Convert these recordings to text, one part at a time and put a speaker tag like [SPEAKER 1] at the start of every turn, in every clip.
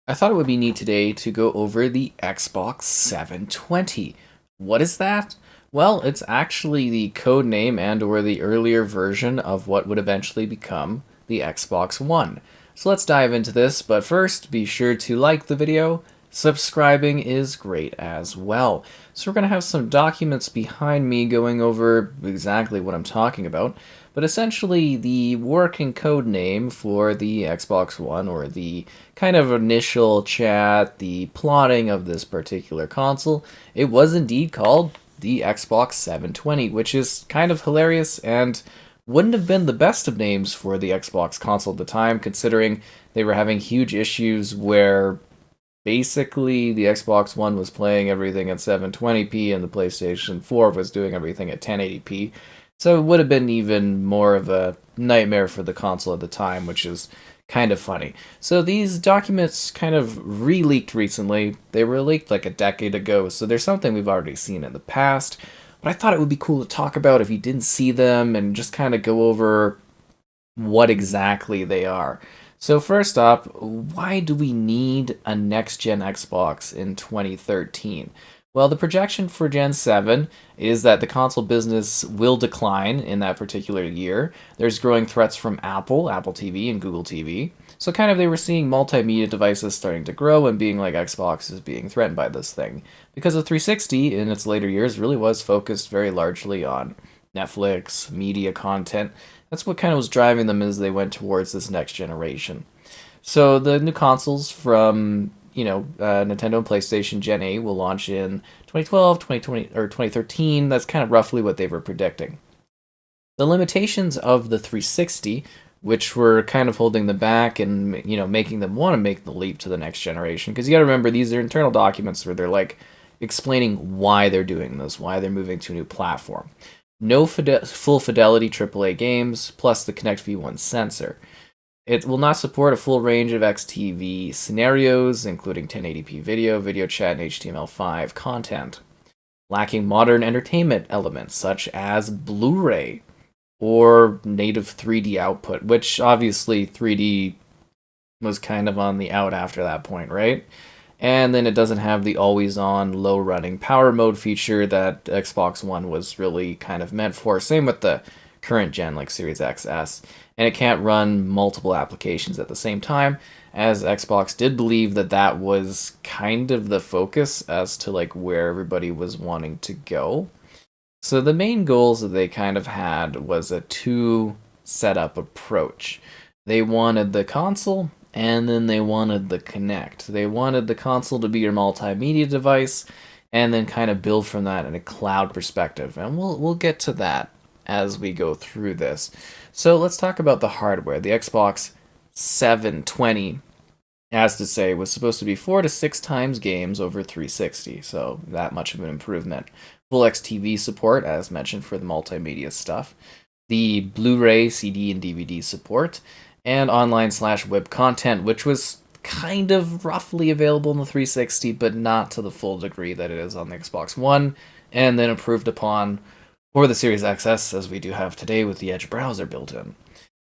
[SPEAKER 1] I thought it would be neat today to go over the Xbox 720. What is that? Well, it's actually the code name and or the earlier version of what would eventually become the Xbox One. So let's dive into this, but first be sure to like the video. Subscribing is great as well. So we're going to have some documents behind me going over exactly what I'm talking about. But essentially, the working code name for the Xbox One, or the kind of initial chat, the plotting of this particular console, it was indeed called the Xbox 720, which is kind of hilarious and wouldn't have been the best of names for the Xbox console at the time, considering they were having huge issues where basically the Xbox One was playing everything at 720p and the PlayStation 4 was doing everything at 1080p. So it would have been even more of a nightmare for the console at the time, which is kind of funny. So these documents kind of re-leaked recently. They were leaked like a decade ago, so there's something we've already seen in the past. But I thought it would be cool to talk about if you didn't see them and just kind of go over what exactly they are. So first up, why do we need a next-gen Xbox in 2013? Well, the projection for Gen 7 is that the console business will decline in that particular year. There's growing threats from Apple TV, and Google TV. So kind of they were seeing multimedia devices starting to grow and being like Xbox is being threatened by this thing. Because the 360 in its later years really was focused very largely on Netflix, media content. That's what kind of was driving them as they went towards this next generation. So the new consoles from Nintendo and PlayStation Gen 8 will launch in 2012, 2020, or 2013. That's kind of roughly what they were predicting. The limitations of the 360, which were kind of holding them back and making them want to make the leap to the next generation, because you got to remember these are internal documents where they're like explaining why they're doing this, why they're moving to a new platform. No full fidelity AAA games, plus the Kinect V1 sensor. It will not support a full range of XTV scenarios, including 1080p video, video chat, and HTML5 content. Lacking modern entertainment elements such as Blu-ray or native 3D output, which obviously 3D was kind of on the out after that point, right? And then it doesn't have the always-on, low-running power mode feature that Xbox One was really kind of meant for. Same with the current gen, like Series XS. And it can't run multiple applications at the same time, as Xbox did believe that that was kind of the focus as to like where everybody was wanting to go. So the main goals that they kind of had was a two setup approach. They wanted the console and then they wanted the Kinect. They wanted the console to be your multimedia device and then kind of build from that in a cloud perspective. And we'll get to that as we go through this. So let's talk about the hardware. The Xbox 720, as to say, was supposed to be 4 to 6 times games over 360, so that much of an improvement. Full XTV support, as mentioned, for the multimedia stuff. The Blu-ray, CD, and DVD support, and online/web content, which was kind of roughly available in the 360, but not to the full degree that it is on the Xbox One, and then improved upon for the Series XS, as we do have today with the Edge browser built in.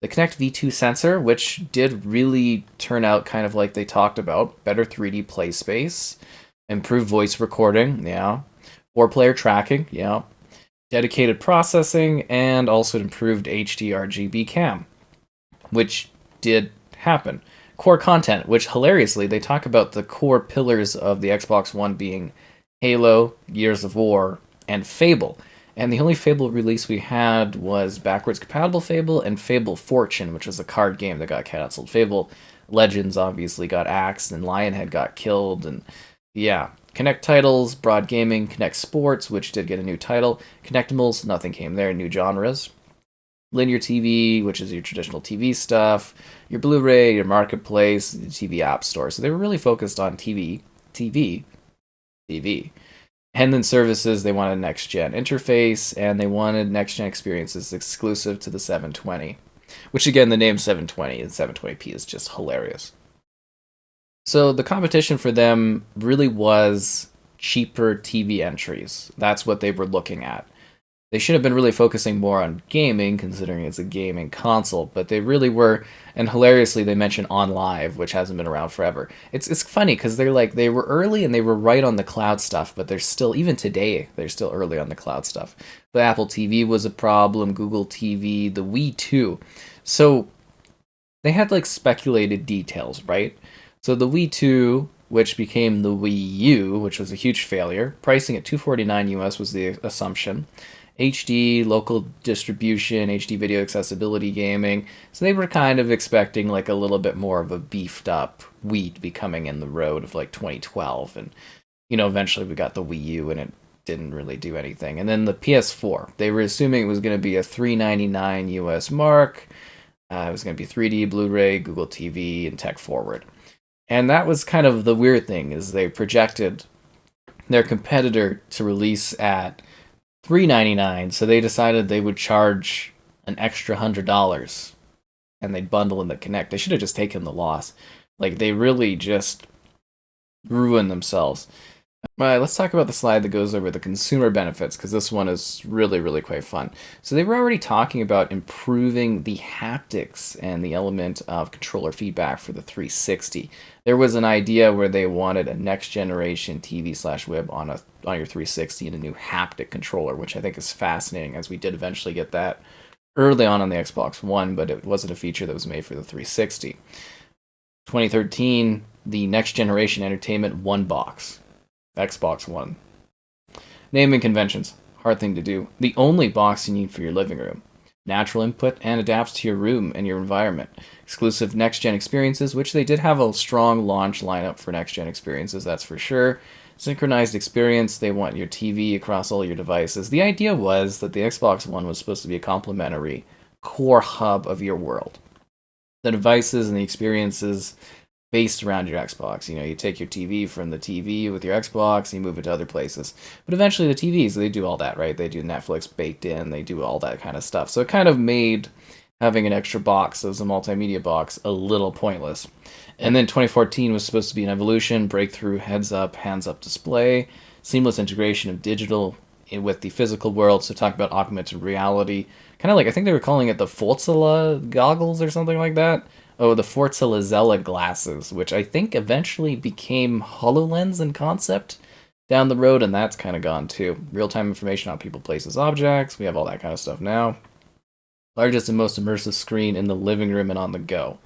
[SPEAKER 1] The Kinect V2 sensor, which did really turn out kind of like they talked about, better 3D play space, improved voice recording, yeah, 4-player tracking, yeah, dedicated processing, and also improved HD RGB cam, which did happen. Core content, which hilariously, they talk about the core pillars of the Xbox One being Halo, Gears of War, and Fable. And the only Fable release we had was backwards compatible Fable and Fable Fortune, which was a card game that got cancelled. Fable Legends obviously got axed, and Lionhead got killed, and yeah. Kinect titles, Broad Gaming, Kinect Sports, which did get a new title. Kinectimals, nothing came there, new genres. Linear TV, which is your traditional TV stuff. Your Blu-ray, your Marketplace, the TV App Store. So they were really focused on TV. And then services, they wanted next-gen interface, and they wanted next-gen experiences exclusive to the 720. Which, again, the name 720 and 720p is just hilarious. So the competition for them really was cheaper TV entries. That's what they were looking at. They should have been really focusing more on gaming, considering it's a gaming console, but they really were. And hilariously, they mention on live, which hasn't been around forever. It's funny because they're like they were early and they were right on the cloud stuff, but they're still even today they're still early on the cloud stuff. The Apple TV was a problem, Google TV, the Wii 2. So they had like speculated details, right? So the Wii 2, which became the Wii U, which was a huge failure, pricing at 249 US was the assumption. HD, local distribution, HD video accessibility gaming. So they were kind of expecting like a little bit more of a beefed up Wii to be coming in the road of like 2012. And, eventually we got the Wii U and it didn't really do anything. And then the PS4, they were assuming it was going to be a 399 US mark. It was going to be 3D, Blu-ray, Google TV, and tech forward. And that was kind of the weird thing is they projected their competitor to release at $399, so they decided they would charge an extra $100 and they'd bundle in the Kinect. They should have just taken the loss. Like they really just ruined themselves. All right, let's talk about the slide that goes over the consumer benefits because this one is really, really quite fun. So they were already talking about improving the haptics and the element of controller feedback for the 360. There was an idea where they wanted a next generation TV/web on your 360 and a new haptic controller, which I think is fascinating as we did eventually get that early on the Xbox One, but it wasn't a feature that was made for the 360. 2013, the next generation entertainment one box. Xbox One. Naming conventions. Hard thing to do. The only box you need for your living room. Natural input and adapts to your room and your environment. Exclusive next-gen experiences, which they did have a strong launch lineup for next-gen experiences, that's for sure. Synchronized experience, they want your TV across all your devices. The idea was that the Xbox One was supposed to be a complementary core hub of your world. The devices and the experiences based around your Xbox. You take your TV from the TV with your Xbox and you move it to other places. But eventually the TVs, they do all that, right? They do Netflix baked in, they do all that kind of stuff. So it kind of made having an extra box as a multimedia box a little pointless. And then 2014 was supposed to be an evolution, breakthrough heads-up, hands-up display, seamless integration of digital with the physical world. So talk about augmented reality. Kind of like, I think they were calling it the Forza goggles or something like that. Oh, the Forza Lazella glasses, which I think eventually became HoloLens in concept down the road, and that's kind of gone too. Real-time information on people, places, objects. We have all that kind of stuff now. Largest and most immersive screen in the living room and on the go.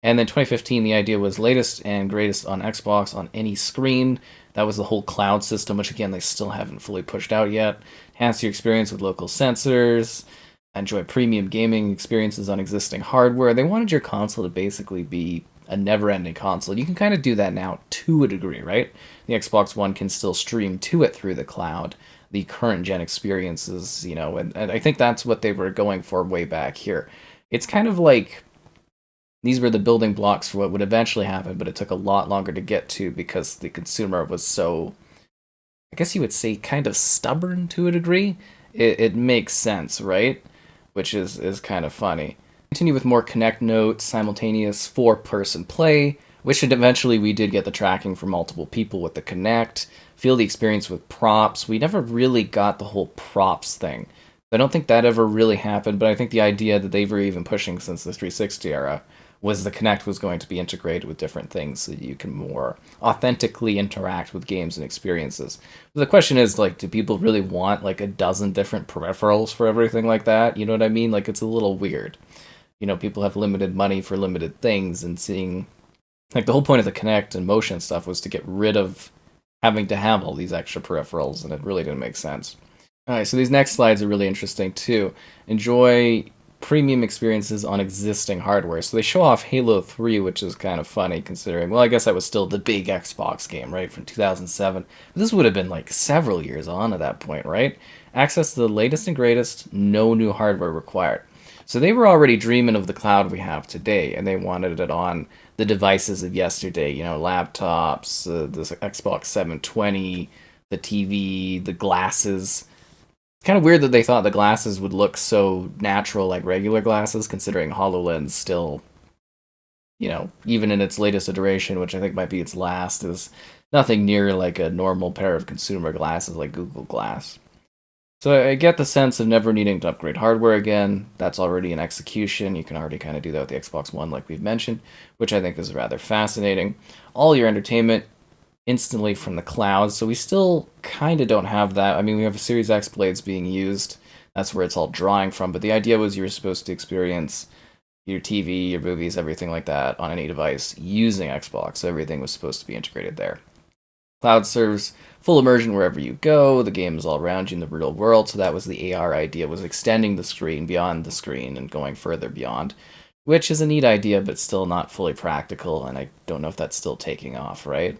[SPEAKER 1] And then 2015, the idea was latest and greatest on Xbox on any screen. That was the whole cloud system, which again, they still haven't fully pushed out yet. Enhance your experience with local sensors. Enjoy premium gaming experiences on existing hardware. They wanted your console to basically be a never-ending console. You can kind of do that now to a degree, right? The Xbox One can still stream to it through the cloud, the current gen experiences, and I think that's what they were going for way back here. It's kind of like these were the building blocks for what would eventually happen, but it took a lot longer to get to because the consumer was so, I guess you would say, kind of stubborn to a degree. It makes sense, right? Which is kind of funny. Continue with more Kinect notes, simultaneous four-person play, which eventually we did get the tracking for multiple people with the Kinect. Feel the experience with props. We never really got the whole props thing. I don't think that ever really happened, but I think the idea that they were even pushing since the 360 era was the Kinect was going to be integrated with different things so that you can more authentically interact with games and experiences. But the question is, like, do people really want like a dozen different peripherals for everything like that? You know what I mean? Like, it's a little weird. People have limited money for limited things, and seeing, like, the whole point of the Kinect and motion stuff was to get rid of having to have all these extra peripherals, and it really didn't make sense. All right, so these next slides are really interesting too. Enjoy premium experiences on existing hardware. So they show off Halo 3, which is kind of funny considering, well, I guess that was still the big Xbox game, right, from 2007. But this would have been like several years on at that point, right? Access to the latest and greatest, no new hardware required. So they were already dreaming of the cloud we have today, and they wanted it on the devices of yesterday, laptops, the Xbox 720, the TV, the glasses. Kind of weird that they thought the glasses would look so natural like regular glasses, considering HoloLens still, even in its latest iteration, which I think might be its last, is nothing near like a normal pair of consumer glasses like Google Glass. So I get the sense of never needing to upgrade hardware again. That's already in execution. You can already kind of do that with the Xbox One, like we've mentioned, which I think is rather fascinating. All your entertainment instantly from the cloud. So we still kind of don't have that. I mean, we have a Series X blades being used. That's where it's all drawing from. But the idea was you were supposed to experience your TV, your movies, everything like that on any device using Xbox. So everything was supposed to be integrated there. Cloud serves full immersion wherever you go. The game is all around you in the real world. So that was the AR idea, was extending the screen beyond the screen and going further beyond, which is a neat idea, but still not fully practical. And I don't know if that's still taking off, right?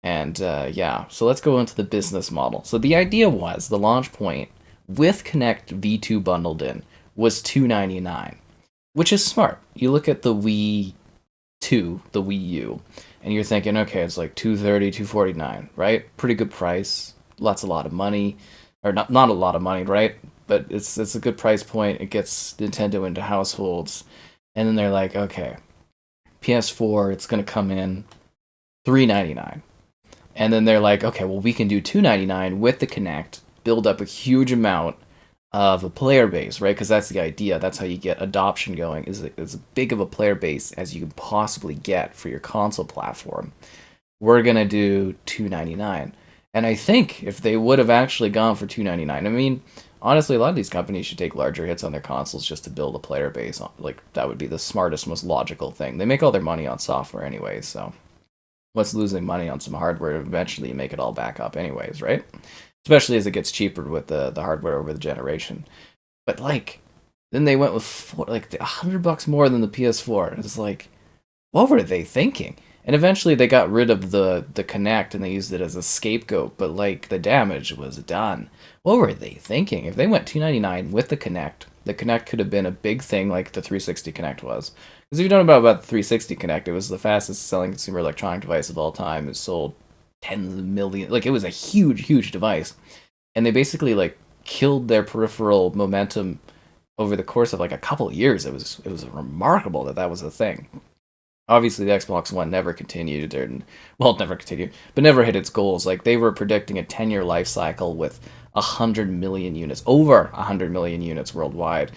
[SPEAKER 1] And yeah, so let's go into the business model. So the idea was the launch point with Kinect V2 bundled in was $299, which is smart. You look at the Wii 2, the Wii U, and you're thinking, okay, it's like 230, 249, right? Pretty good price. A lot of money, or not a lot of money, right? But it's a good price point. It gets Nintendo into households, and then they're like, okay, PS4, it's gonna come in $399. And then they're like, okay, well, we can do $299 with the Kinect, build up a huge amount of a player base, right? Because that's the idea. That's how you get adoption going, is as big of a player base as you can possibly get for your console platform. We're going to do $299. And I think if they would have actually gone for $299, I mean, honestly, a lot of these companies should take larger hits on their consoles just to build a player base. Like, that would be the smartest, most logical thing. They make all their money on software anyway, so what's losing money on some hardware? Eventually you make it all back up anyways, right? Especially as it gets cheaper with the hardware over the generation. But like, then they went with like $100 more than the PS4. It's like, what were they thinking? And eventually they got rid of the Kinect and they used it as a scapegoat, but like the damage was done. What were they thinking? If they went $299 with the Kinect could have been a big thing like the 360 Kinect was. Because if you don't know about the 360 Kinect, it was the fastest selling consumer electronic device of all time. It sold tens of millions. Like, it was a huge, huge device. And they basically like killed their peripheral momentum over the course of like a couple of years. It was remarkable that was a thing. Obviously, the Xbox One never continued, never continued, but never hit its goals. Like, they were predicting a 10-year life cycle with 100 million units, over 100 million units worldwide.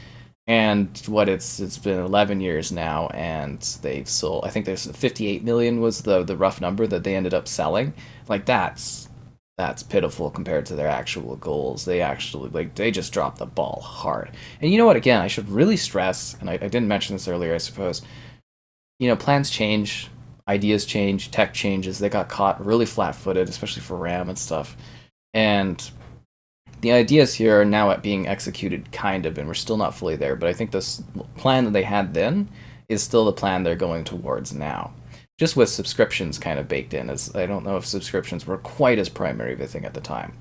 [SPEAKER 1] And it's been 11 years now, and they've sold, I think there's 58 million was the rough number that they ended up selling. Like, that's pitiful compared to their actual goals. They actually, like, they just dropped the ball hard. And you know what, again, I should really stress, and I didn't mention this earlier, I suppose, you know, plans change, ideas change, tech changes. They got caught really flat-footed, especially for RAM and stuff. And the ideas here are now being executed, kind of, and we're still not fully there. But I think this plan that they had then is still the plan they're going towards now. Just with subscriptions kind of baked in, as I don't know if subscriptions were quite as primary of a thing at the time.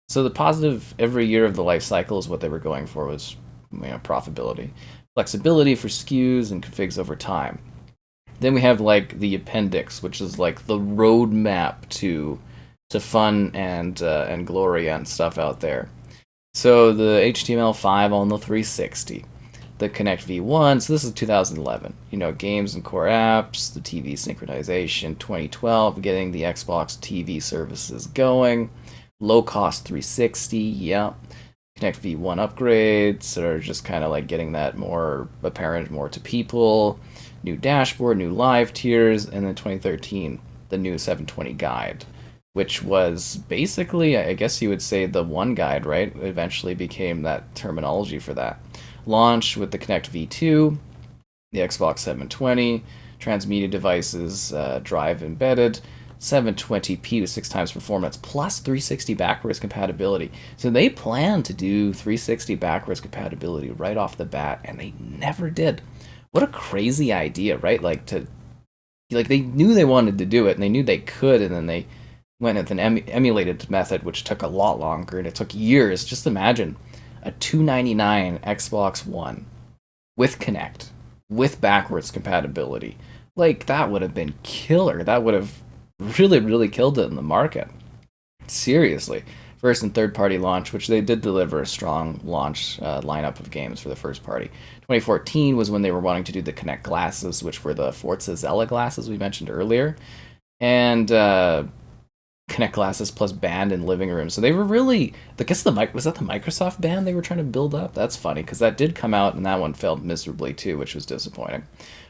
[SPEAKER 1] So the positive every year of the life cycle is what they were going for, was, you know, profitability. Flexibility for SKUs and configs over time. Then we have like the appendix, which is like the roadmap to fun and glory and stuff out there. So the HTML5 on the 360, the Kinect V1. So this is 2011. You know, games and core apps, the TV synchronization. 2012, getting the Xbox TV services going. Low cost 360. Yeah. Kinect V1 upgrades are just kind of like getting that more apparent, more to people. New dashboard, new live tiers, and then 2013, the new 720 guide, which was basically, I guess you would say, the one guide, right? It eventually became that terminology for that. Launched with the Kinect V2, the Xbox 720, transmedia devices, drive embedded, 720p with 6 times performance, plus 360 backwards compatibility. So they planned to do 360 backwards compatibility right off the bat, and they never did. What a crazy idea, right? Like they knew they wanted to do it, and they knew they could, and then they went with an emulated method, which took a lot longer, and it took years. Just imagine a $299 Xbox One with Kinect, with backwards compatibility. Like, that would have been killer. That would have really, really killed it in the market. Seriously. First and third party launch, which they did deliver a strong launch lineup of games for the first party. 2014 was when they were wanting to do the Kinect glasses, which were the Forza Zella glasses we mentioned earlier. And Connect glasses plus band in living rooms. So they were really, I guess was that the Microsoft band they were trying to build up? That's funny because that did come out and that one failed miserably too, which was disappointing.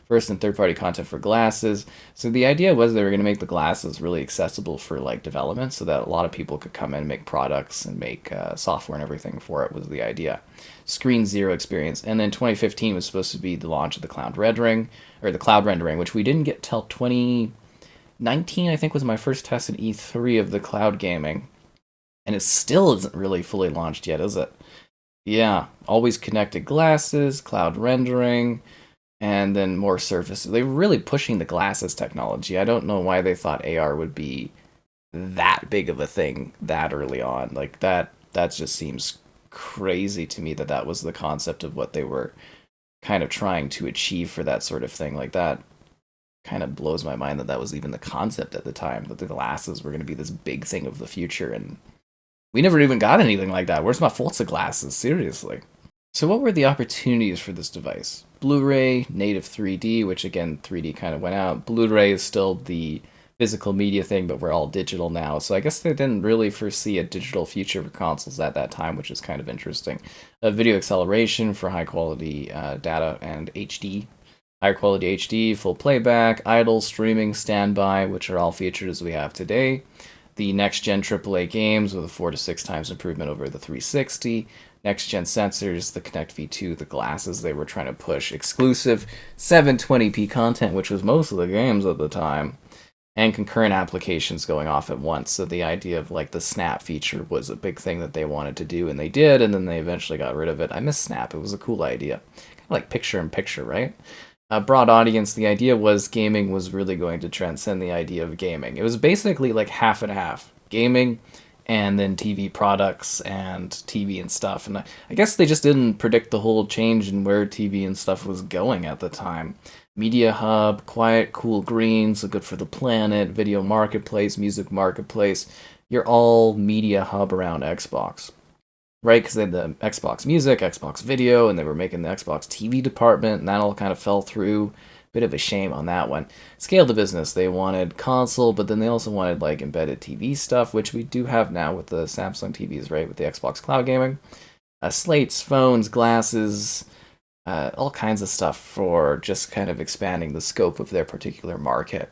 [SPEAKER 1] First and third party content for glasses. So the idea was they were going to make the glasses really accessible for like development, so that a lot of people could come in and make products and make software and everything for it. Was the idea. Screen zero experience, and then 2015 was supposed to be the launch of the cloud rendering, which we didn't get till 2019. I think was my first test at E3 of the cloud gaming, and it still isn't really fully launched yet, is it? Yeah, always connected glasses, cloud rendering, and then more surfaces. They were really pushing the glasses technology. I don't know why they thought AR would be that big of a thing that early on. Like that just seems crazy to me that that was the concept of what they were kind of trying to achieve for that sort of thing. Like that kind of blows my mind that that was even the concept at the time, that the glasses were going to be this big thing of the future, and we never even got anything like that. Where's my Forza glasses? Seriously. So what were the opportunities for this device? Blu-ray, native 3D, which again, 3D kind of went out. Blu-ray is still the physical media thing, but we're all digital now. So I guess they didn't really foresee a digital future for consoles at that time, which is kind of interesting. Video acceleration for high quality data and HD. Higher quality HD, full playback, idle, streaming, standby, which are all features we have today. The next-gen AAA games with a 4 to 6 times improvement over the 360. Next-gen sensors, the Kinect V2, the glasses they were trying to push. Exclusive 720p content, which was most of the games at the time. And concurrent applications going off at once. So the idea of like the Snap feature was a big thing that they wanted to do, and they did, and then they eventually got rid of it. I miss Snap. It was a cool idea. Kind of like picture-in-picture, right? A broad audience, the idea was gaming was really going to transcend the idea of gaming. It was basically like half and half. Gaming and then TV products and TV and stuff. And I guess they just didn't predict the whole change in where TV and stuff was going at the time. Media hub, quiet, cool greens, so good for the planet, video marketplace, music marketplace. You're all media hub around Xbox. Right, because they had the Xbox Music, Xbox Video, and they were making the Xbox TV department, and that all kind of fell through. Bit of a shame on that one. Scale the business. They wanted console, but then they also wanted like embedded TV stuff, which we do have now with the Samsung TVs, right, with the Xbox Cloud Gaming. Slates, phones, glasses, all kinds of stuff for just kind of expanding the scope of their particular market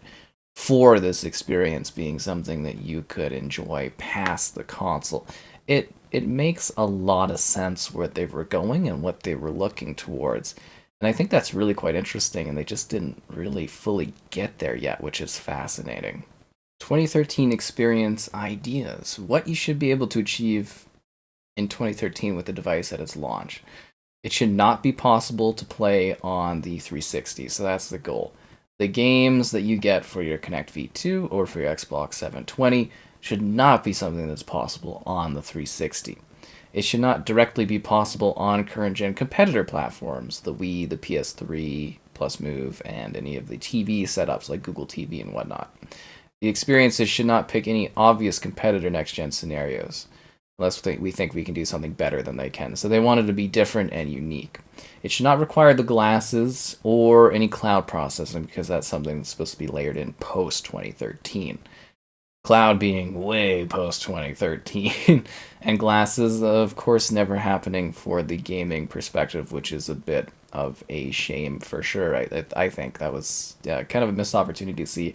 [SPEAKER 1] for this experience being something that you could enjoy past the console. It makes a lot of sense where they were going and what they were looking towards. And I think that's really quite interesting, and they just didn't really fully get there yet, which is fascinating. 2013 experience ideas. What you should be able to achieve in 2013 with the device at its launch. It should not be possible to play on the 360, so that's the goal. The games that you get for your Kinect V2 or for your Xbox 720 should not be something that's possible on the 360. It should not directly be possible on current-gen competitor platforms, the Wii, the PS3, Plus Move, and any of the TV setups like Google TV and whatnot. The experiences should not pick any obvious competitor next-gen scenarios, unless we think we can do something better than they can. So they wanted to be different and unique. It should not require the glasses or any cloud processing, because that's something that's supposed to be layered in post-2013. Cloud being way post 2013, and glasses, of course, never happening for the gaming perspective, which is a bit of a shame for sure. I think that was kind of a missed opportunity to see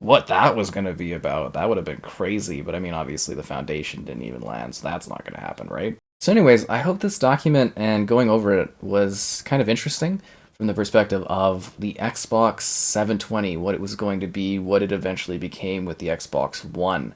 [SPEAKER 1] what that was going to be about. That would have been crazy, but I mean, obviously the foundation didn't even land, so that's not going to happen, right? So anyways, I hope this document and going over it was kind of interesting from the perspective of the Xbox 720, what it was going to be, what it eventually became with the Xbox One.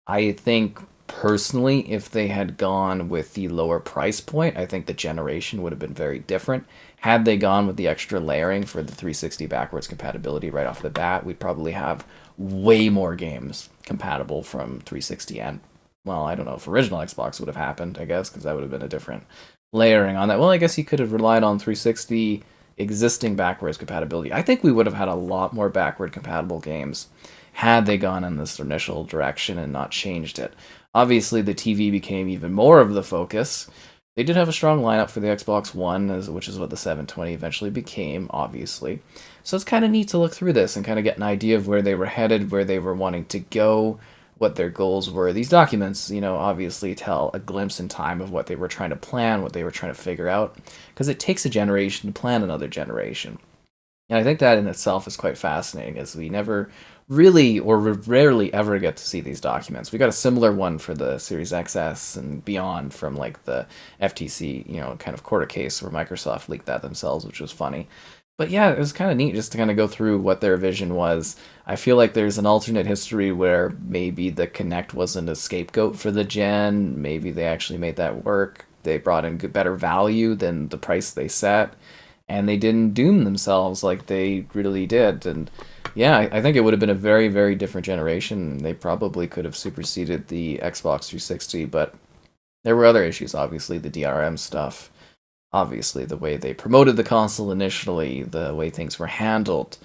[SPEAKER 1] I think, personally, if they had gone with the lower price point, I think the generation would have been very different. Had they gone with the extra layering for the 360 backwards compatibility right off the bat, we'd probably have way more games compatible from 360 and, well, I don't know if original Xbox would have happened, I guess, because that would have been a different layering on that. Well, I guess you could have relied on 360 existing backwards compatibility. I think we would have had a lot more backward compatible games had they gone in this initial direction and not changed it. Obviously, the TV became even more of the focus. They did have a strong lineup for the Xbox One, which is what the 720 eventually became, obviously. So it's kind of neat to look through this and kind of get an idea of where they were headed, where they were wanting to go, what their goals were. These documents, obviously tell a glimpse in time of what they were trying to plan, what they were trying to figure out, because it takes a generation to plan another generation. And I think that in itself is quite fascinating, as we never really or rarely ever get to see these documents. We got a similar one for the Series XS and beyond from like the FTC, kind of quarter case where Microsoft leaked that themselves, which was funny. But yeah, it was kind of neat just to kind of go through what their vision was. I feel like there's an alternate history where maybe the Kinect wasn't a scapegoat for the gen. Maybe they actually made that work. They brought in better value than the price they set, and they didn't doom themselves like they really did. And yeah, I think it would have been a very, very different generation. They probably could have superseded the Xbox 360, but there were other issues, obviously, the DRM stuff. Obviously, the way they promoted the console initially, the way things were handled,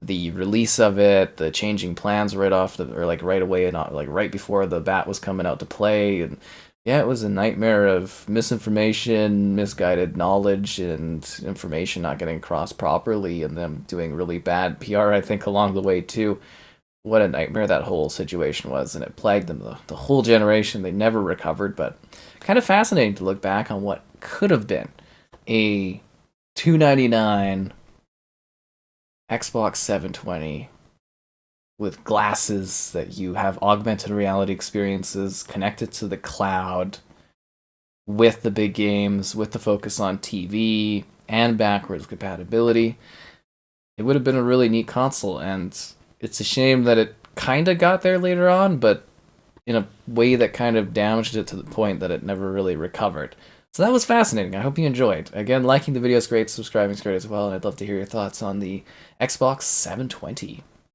[SPEAKER 1] the release of it, the changing plans right off or like right away, and not like right before the bat was coming out to play, and yeah, it was a nightmare of misinformation, misguided knowledge, and information not getting across properly, and them doing really bad PR, I think, along the way too. What a nightmare that whole situation was, and it plagued them the whole generation. They never recovered, but kind of fascinating to look back on what could have been a $299 Xbox 720 with glasses that you have augmented reality experiences connected to the cloud, with the big games, with the focus on TV and backwards compatibility. It would have been a really neat console, and it's a shame that it kind of got there later on, but in a way that kind of damaged it to the point that it never really recovered. So that was fascinating. I hope you enjoyed. Again, liking the video is great, subscribing is great as well, and I'd love to hear your thoughts on the Xbox 720.